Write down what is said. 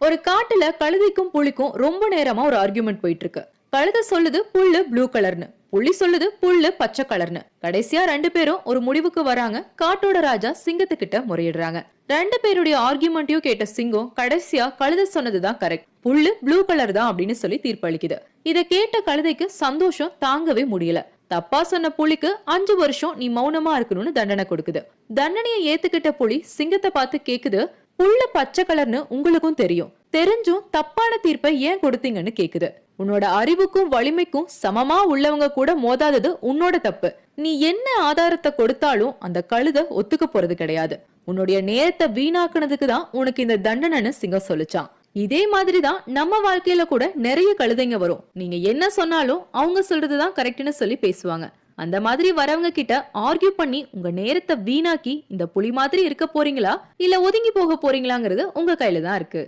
ஒரு காட்டுல கழுதைக்கும் புலிக்கும் ரொம்ப நேரமா ஒரு ஆர்குமெண்ட் போயிட்டு இருக்கு. கழுதை சொல்லுது புல்லு ப்ளூ கலர்னு, புலி சொல்லுது புல்லு பச்சை கலர்னு. கடைசியா ரெண்டு பேரும் ஒரு முடிவுக்கு வராங்க. காட்டோட ராஜா சிங்கத்துக்கிட்ட முறையிடுறாங்க. ரெண்டு பேருடைய ஆர்குமெண்ட்டையும் கேட்ட சிங்கம் கடைசியா கழுதை சொன்னதுதான் கரெக்ட், புல்லு ப்ளூ கலர் தான் அப்படின்னு சொல்லி தீர்ப்பளிக்குது. இத கேட்ட கழுதைக்கு சந்தோஷம் தாங்கவே முடியல. தப்பா சொன்ன புலிக்கு 5 வருஷம் நீ மௌனமா இருக்கணும்னு தண்டனை கொடுக்குது. தண்டனையை ஏத்துக்கிட்ட புலி சிங்கத்தை பார்த்து கேக்குது, புல்லு பச்சை கலர்னு உங்களுக்கும் தெரியும், தெரிஞ்சும் தப்பான தீர்ப்பை ஏன் கொடுத்தீங்கன்னு கேக்குது. உன்னோட அறிவுக்கும் வலிமைக்கும் சமமா உள்ளவங்க கூட மோதாதது உன்னோட தப்பு. நீ என்ன ஆதாரத்தை கொடுத்தாலும் அந்த கழுதை ஒத்துக்க போறது கிடையாது. உன்னுடைய நேரத்தை வீணாக்குனதுக்கு தான் உனக்கு இந்த தண்டனைன்னு சிங்கம் சொல்லிச்சான். இதே மாதிரிதான் நம்ம வாழ்க்கையில கூட நிறைய கழுதைங்க வரும். நீங்க என்ன சொன்னாலும் அவங்க சொல்றதுதான் கரெக்ட்னு சொல்லி பேசுவாங்க. அந்த மாதிரி வரவங்க கிட்ட ஆர்கியூ பண்ணி உங்க நேரத்தை வீணாக்கி இந்த புலி மாதிரி இருக்க போறீங்களா இல்ல ஒதுங்கி போக போறீங்களாங்கிறது உங்க கையில தான் இருக்கு.